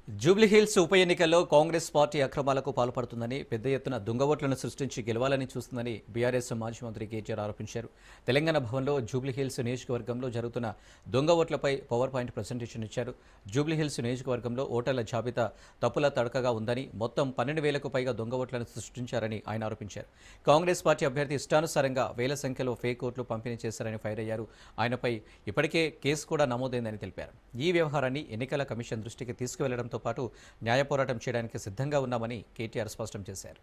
జూబ్లీహిల్స్ ఉప ఎన్నికల్లో కాంగ్రెస్ పార్టీ అక్రమాలకు పాల్పడుతుందని, పెద్ద ఎత్తున దొంగ ఓట్లను సృష్టించి గెలవాలని చూస్తుందని బీఆర్ఎస్ మాజీ మంత్రి కేటీఆర్ ఆరోపించారు. తెలంగాణ భవన్లో జూబ్లీహిల్స్ నియోజకవర్గంలో జరుగుతున్న దొంగ ఓట్లపై పవర్ పాయింట్ ప్రజెంటేషన్ ఇచ్చారు. జూబ్లీహిల్స్ నియోజకవర్గంలో ఓటర్ల జాబితా తప్పుల తడకగా ఉందని, మొత్తం 12,000కు పైగా దొంగ ఓట్లను సృష్టించారని ఆయన ఆరోపించారు. కాంగ్రెస్ పార్టీ అభ్యర్థి ఇష్టానుసారంగా వేల సంఖ్యలో ఫేక్ ఓట్లు పంపిణీ చేశారని ఫైర్ అయ్యారు. ఆయనపై ఇప్పటికే కేసు కూడా నమోదైందని తెలిపారు. ఈ వ్యవహారాన్ని ఎన్నికల కమిషన్ దృష్టికి తీసుకువెళ్లడం తో పాటు న్యాయ పోరాటం చేయడానికి సిద్ధంగా ఉన్నామని కేటీఆర్ స్పష్టం చేశారు.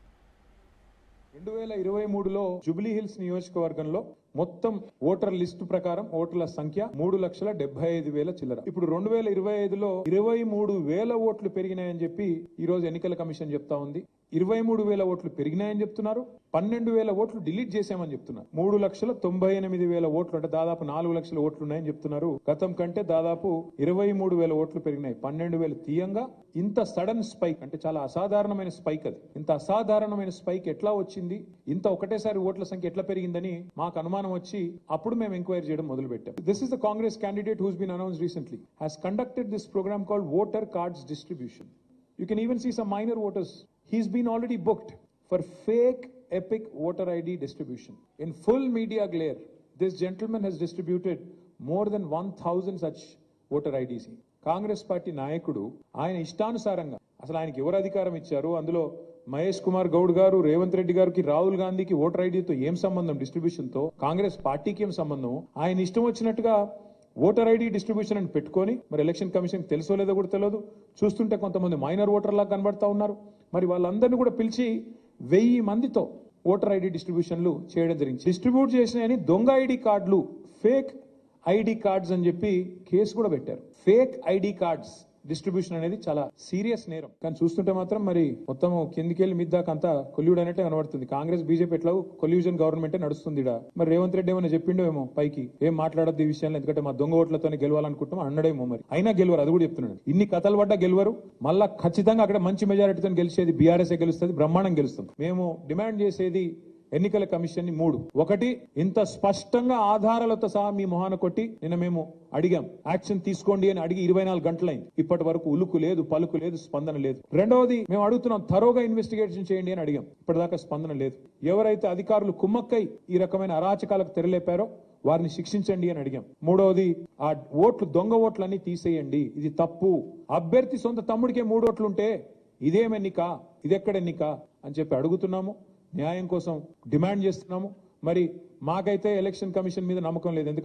2023లో జూబ్లీహిల్స్ నియోజకవర్గంలో మొత్తం ఓటర్ లిస్టు ప్రకారం ఓటర్ల సంఖ్య 3,75,000 చిల్లర. ఇప్పుడు 2025లో 23,000 ఓట్లు పెరిగినాయని చెప్పి ఈ రోజు ఎన్నికల కమిషన్ చెప్తా ఉంది. 23,000 ఓట్లు పెరిగినాయని చెప్తున్నారు. 12,000 ఓట్లు డిలీట్ చేశామని చెప్తున్నారు. 3,98,000 ఓట్లు అంటే దాదాపు 4 లక్షల ఓట్లు ఉన్నాయని చెప్తున్నారు. గతం కంటే దాదాపు 23,000 ఓట్లు పెరిగినాయి. 12,000 తీయంగా ఇంత సడన్ స్పైక్ అంటే చాలా అసాధారణమైన స్పైక్. అది ఇంత అసాధారణమైన స్పైక్ ఎట్లా వచ్చింది, ఇంత ఒకటేసారి ఓట్ల సంఖ్య ఎట్లా పెరిగిందని మాకు అనుమానం వచ్చి అప్పుడు మేము ఎంక్వైరీ చేయడం మొదలు పెట్టాం. This is the Congress candidate who's been announced recently has conducted this program called voter cards distribution. You can even see some minor voters. He's been already booked for fake epic voter ID distribution. In full media glare, this gentleman has distributed more than 1,000 such voter IDs. Congress party నాయకుడు ఆయన ఇష్టానుసారంగా అసలు ఆయనకి ఎవరు అధికారం ఇచ్చారు, అందులో మహేష్ కుమార్ గౌడ్ గారు, రేవంత్ రెడ్డి గారికి, రాహుల్ గాంధీకి ఓటర్ ఐడితో ఏం సంబంధం, డిస్ట్రిబ్యూషన్ తో కాంగ్రెస్ పార్టీకి ఏం సంబంధం? ఆయన ఇష్టం వచ్చినట్టుగా ఓటర్ ఐడి డిస్ట్రిబ్యూషన్ అని పెట్టుకొని మరి ఎలక్షన్ కమిషన్ తెలుసో లేదో కూడా తెలియదు. చూస్తుంటే కొంతమంది మైనర్ ఓటర్లా కనబడతా ఉన్నారు. మరి వాళ్ళందరినీ కూడా పిలిచి 1000 మందితో ఓటర్ ఐడి డిస్ట్రిబ్యూషన్లు చేయడం జరిగింది. డిస్ట్రిబ్యూట్ చేసినాయని దొంగ ఐడి కార్డులు, ఫేక్ ఐడి కార్డ్స్ అని చెప్పి కేసు కూడా పెట్టారు. ఫేక్ ఐడి కార్డ్స్ డిస్ట్రిబ్యూషన్ అనేది చాలా సీరియస్ నేరం. కానీ చూస్తుంటే మాత్రం మరి మొత్తం కిందికెళ్ళి మిద్దాక అంతా కొల్యూడ్ అనేట్టే కనబడుతుంది. కాంగ్రెస్ బీజేపీ ఎట్లా కొల్యూజన్ గవర్నమెంటే నడుస్తుంది. మరి రేవంత్ రెడ్డి ఏమైనా చెప్పిండో ఏమో పైకి, ఏం మాట్లాడద్దు ఈ విషయంలో, ఎందుకంటే మా దొంగ ఓట్లతోనే గెలవాలనుకుంటాం అన్నడేమో. మరి అయినా గెలవరు, అది కూడా చెప్తున్నాడు. ఇన్ని కథలు పడ్డా గెలవరు. మళ్ళా ఖచ్చితంగా అక్కడ మంచి మెజారిటీతో గెలిచేది బీఆర్ఎస్ గెలుస్తుంది, బ్రహ్మాండం గెలుస్తుంది. మేము డిమాండ్ చేసేది ఎన్నికల కమిషన్ ని 3. ఒకటి, ఇంత స్పష్టంగా ఆధారాలతో సహా మీ మొహాన కొట్టి నిన్న మేము అడిగాం, యాక్షన్ తీసుకోండి అని అడిగి 24 గంటలైంది. ఇప్పటి వరకు ఉలుకు లేదు, పలుకు లేదు, స్పందన లేదు. రెండవది, మేము అడుగుతున్నాం థరోగా ఇన్వెస్టిగేషన్ చేయండి అని అడిగాం. ఇప్పటిదాకా స్పందన లేదు. ఎవరైతే అధికారులు కుమ్మక్కై ఈ రకమైన అరాచకాలకు తెరలేపారో వారిని శిక్షించండి అని అడిగాం. మూడవది, ఆ ఓట్లు దొంగ ఓట్లన్నీ తీసేయండి, ఇది తప్పు. అభ్యర్థి సొంత తమ్ముడికే 3 ఓట్లుంటే ఇదేం ఎన్నిక, ఇదెక్కడ ఎన్నిక అని చెప్పి అడుగుతున్నాము. న్యాయం కోసం డిమాండ్ చేస్తున్నాము. మరి మాకైతే ఎలక్షన్ కమిషన్ మీద నమ్మకం లేదు. ఎందుకంటే